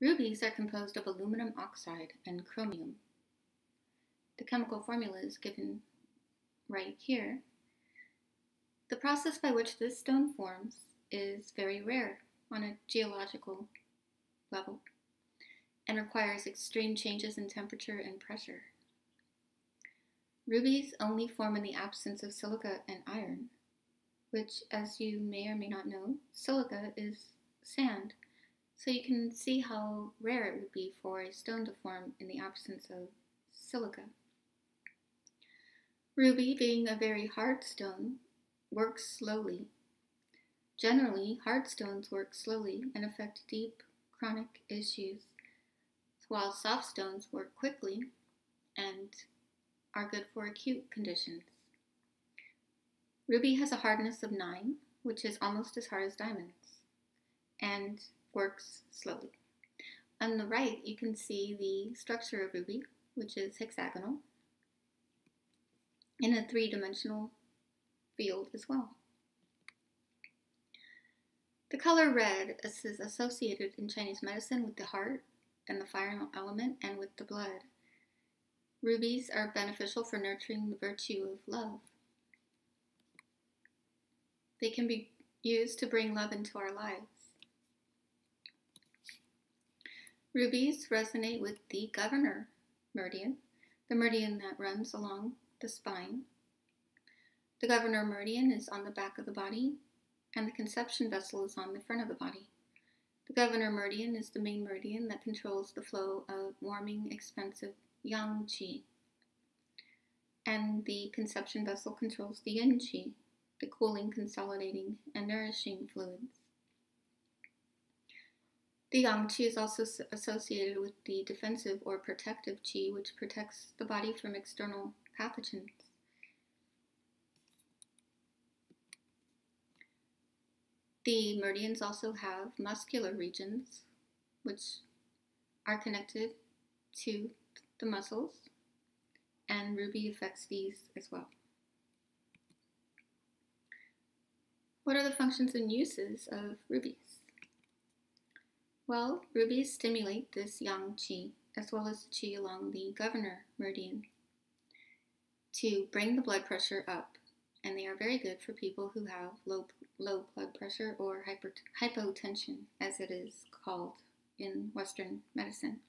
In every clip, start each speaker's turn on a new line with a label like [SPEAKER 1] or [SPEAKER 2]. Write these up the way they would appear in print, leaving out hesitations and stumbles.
[SPEAKER 1] Rubies are composed of aluminum oxide and chromium. The chemical formula is given right here. The process by which this stone forms is very rare on a geological level and requires extreme changes in temperature and pressure. Rubies only form in the absence of silica and iron, which, as you may or may not know, silica is sand. So you can see how rare it would be for a stone to form in the absence of silica. Ruby, being a very hard stone, works slowly. Generally, hard stones work slowly and affect deep, chronic issues, while soft stones work quickly and are good for acute conditions. Ruby has a hardness of 9, which is almost as hard as diamonds, and works slowly. On the right, you can see the structure of ruby, which is hexagonal, in a 3-dimensional field as well. The color red is associated in Chinese medicine with the heart and the fire element and with the blood. Rubies are beneficial for nurturing the virtue of love. They can be used to bring love into our lives. Rubies resonate with the governor meridian, the meridian that runs along the spine. The governor meridian is on the back of the body, and the conception vessel is on the front of the body. The governor meridian is the main meridian that controls the flow of warming, expansive yang qi. And the conception vessel controls the yin qi, the cooling, consolidating, and nourishing fluids. The yang qi is also associated with the defensive or protective qi, which protects the body from external pathogens. The meridians also have muscular regions, which are connected to the muscles, and ruby affects these as well. What are the functions and uses of rubies? Well, rubies stimulate this yang qi, as well as the qi along the governor meridian, to bring the blood pressure up, and they are very good for people who have low blood pressure or hypotension, as it is called in Western medicine.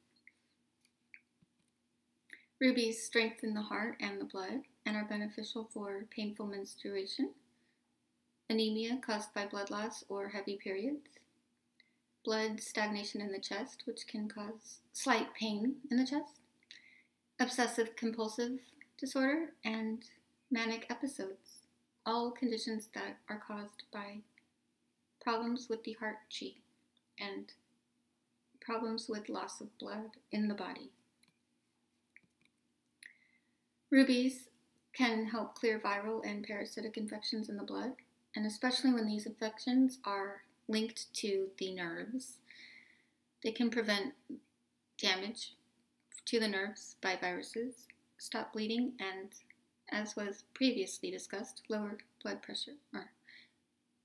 [SPEAKER 1] Rubies strengthen the heart and the blood and are beneficial for painful menstruation, anemia caused by blood loss or heavy periods, blood stagnation in the chest, which can cause slight pain in the chest, obsessive compulsive disorder, and manic episodes, all conditions that are caused by problems with the heart qi and problems with loss of blood in the body. Rubies can help clear viral and parasitic infections in the blood, and especially when these infections are linked to the nerves. They can prevent damage to the nerves by viruses, stop bleeding, and, as was previously discussed, lower blood pressure, or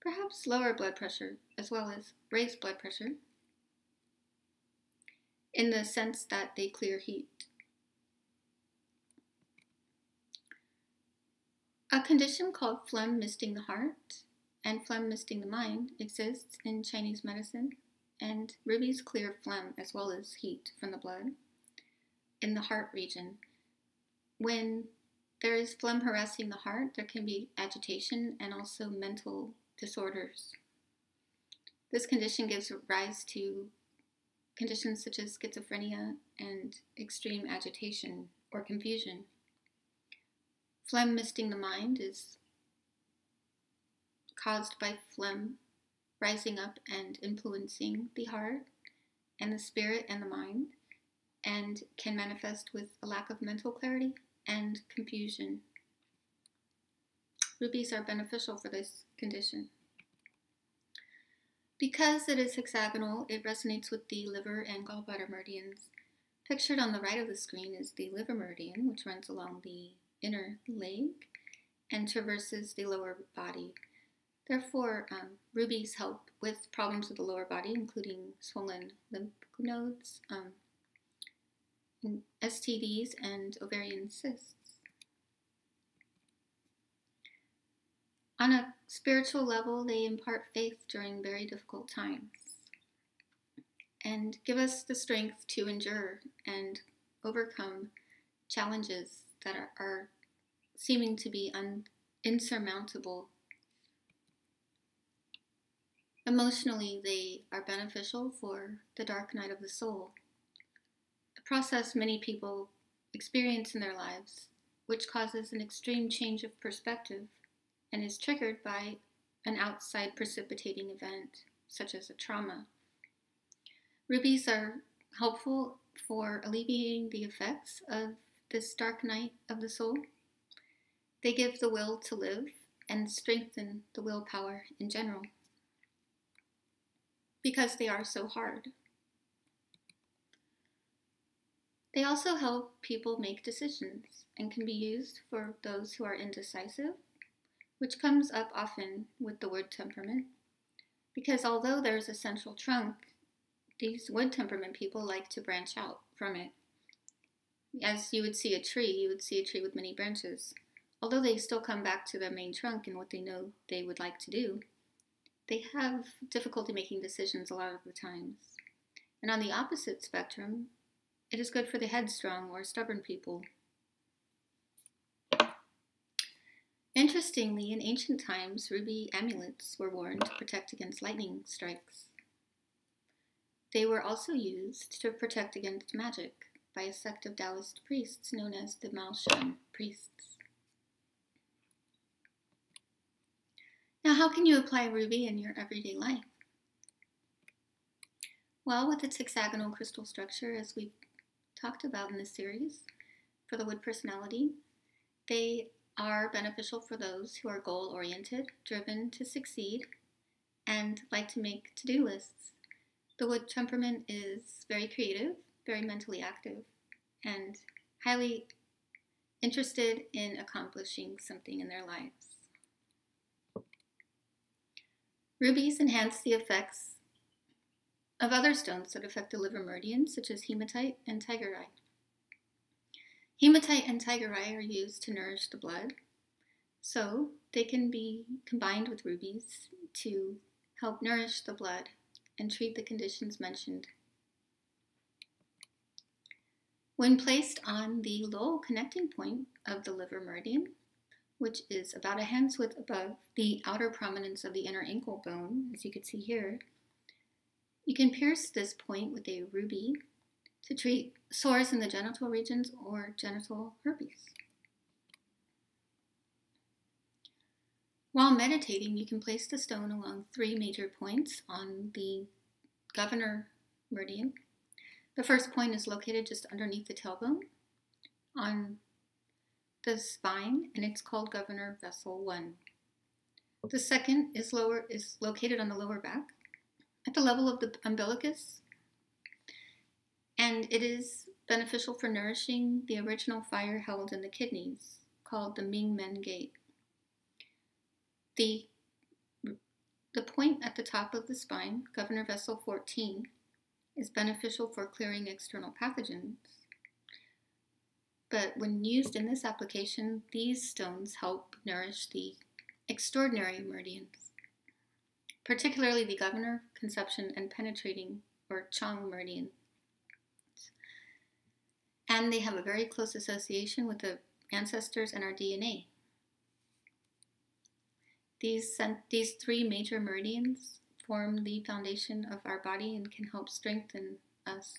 [SPEAKER 1] perhaps lower blood pressure as well as raised blood pressure, in the sense that they clear heat. A condition called phlegm misting the heart and phlegm misting the mind exists in Chinese medicine, and rubies clear phlegm as well as heat from the blood in the heart region. When there is phlegm harassing the heart, there can be agitation and also mental disorders. This condition gives rise to conditions such as schizophrenia and extreme agitation or confusion. Phlegm misting the mind is caused by phlegm rising up and influencing the heart and the spirit and the mind, and can manifest with a lack of mental clarity and confusion. Rubies are beneficial for this condition. Because it is hexagonal, it resonates with the liver and gallbladder meridians. Pictured on the right of the screen is the liver meridian, which runs along the inner leg and traverses the lower body. Therefore, rubies help with problems with the lower body, including swollen lymph nodes, STDs, and ovarian cysts. On a spiritual level, they impart faith during very difficult times and give us the strength to endure and overcome challenges that are seeming to be insurmountable. Emotionally, they are beneficial for the dark night of the soul, a process many people experience in their lives, which causes an extreme change of perspective and is triggered by an outside precipitating event, such as a trauma. Rubies are helpful for alleviating the effects of this dark night of the soul. They give the will to live and strengthen the willpower in general, because they are so hard. They also help people make decisions and can be used for those who are indecisive, which comes up often with the wood temperament, because although there's a central trunk, these wood temperament people like to branch out from it. As you would see a tree with many branches. Although they still come back to the main trunk and what they know they would like to do, they have difficulty making decisions a lot of the times. And on the opposite spectrum, it is good for the headstrong or stubborn people. Interestingly, in ancient times, ruby amulets were worn to protect against lightning strikes. They were also used to protect against magic by a sect of Daoist priests known as the Maoshan priests. Now, how can you apply ruby in your everyday life? Well, with its hexagonal crystal structure, as we've talked about in this series, for the wood personality, they are beneficial for those who are goal-oriented, driven to succeed, and like to make to-do lists. The wood temperament is very creative, very mentally active, and highly interested in accomplishing something in their lives. Rubies enhance the effects of other stones that affect the liver meridian, such as hematite and tiger eye. Hematite and tiger eye are used to nourish the blood, so they can be combined with rubies to help nourish the blood and treat the conditions mentioned. When placed on the low connecting point of the liver meridian, which is about a hand's width above the outer prominence of the inner ankle bone, as you can see here, you can pierce this point with a ruby to treat sores in the genital regions or genital herpes. While meditating, you can place the stone along 3 major points on the governor meridian. The first point is located just underneath the tailbone on the spine, and it's called governor vessel 1. The second is located on the lower back at the level of the umbilicus, and it is beneficial for nourishing the original fire held in the kidneys, called the Ming Men Gate. The point at the top of the spine, governor vessel 14, is beneficial for clearing external pathogens. But when used in this application, these stones help nourish the extraordinary meridians, particularly the governor, conception, and penetrating, or Chang meridian. And they have a very close association with the ancestors and our DNA. These 3 major meridians form the foundation of our body and can help strengthen us.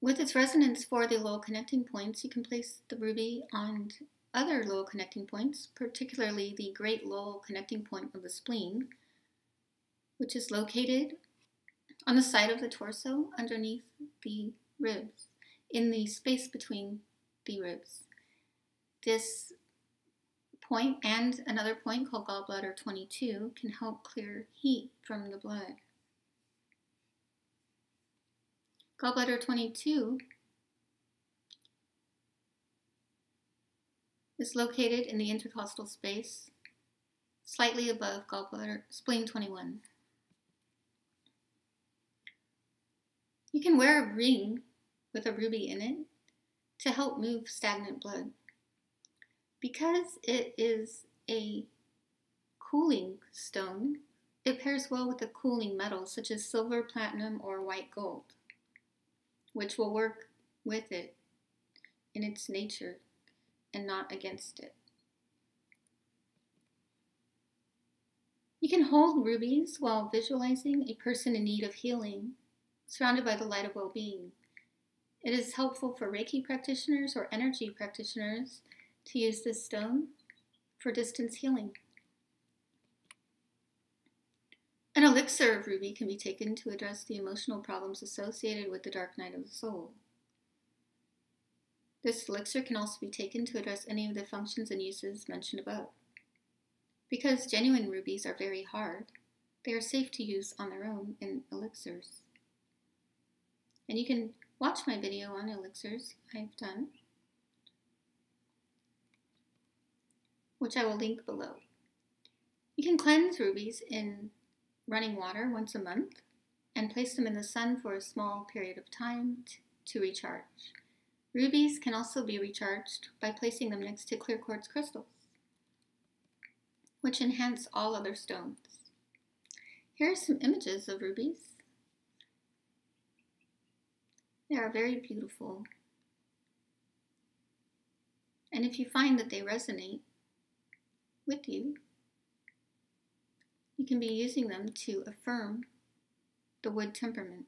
[SPEAKER 1] With its resonance for the low connecting points, you can place the ruby on other low connecting points, particularly the great low connecting point of the spleen, which is located on the side of the torso underneath the ribs, in the space between the ribs. This point and another point called gallbladder 22 can help clear heat from the blood. Gallbladder 22 is located in the intercostal space, slightly above gallbladder, spleen 21. You can wear a ring with a ruby in it to help move stagnant blood. Because it is a cooling stone, it pairs well with a cooling metal such as silver, platinum, or white gold, which will work with it in its nature and not against it. You can hold rubies while visualizing a person in need of healing, surrounded by the light of well-being. It is helpful for Reiki practitioners or energy practitioners to use this stone for distance healing. An elixir of ruby can be taken to address the emotional problems associated with the dark night of the soul. This elixir can also be taken to address any of the functions and uses mentioned above. Because genuine rubies are very hard, they are safe to use on their own in elixirs. And you can watch my video on elixirs I've done, which I will link below. You can cleanse rubies in running water once a month and place them in the sun for a small period of time to recharge. Rubies can also be recharged by placing them next to clear quartz crystals, which enhance all other stones. Here are some images of rubies. They are very beautiful. And if you find that they resonate with you, you can be using them to affirm the wood temperament.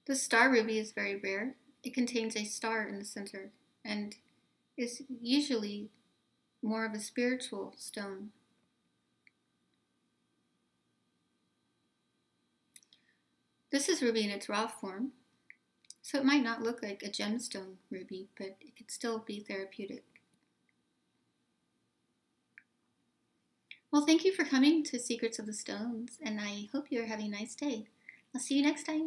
[SPEAKER 1] The star ruby is very rare. It contains a star in the center and is usually more of a spiritual stone. This is ruby in its raw form, so it might not look like a gemstone ruby, but it could still be therapeutic. Well, thank you for coming to Secrets of the Stones, and I hope you're having a nice day. I'll see you next time.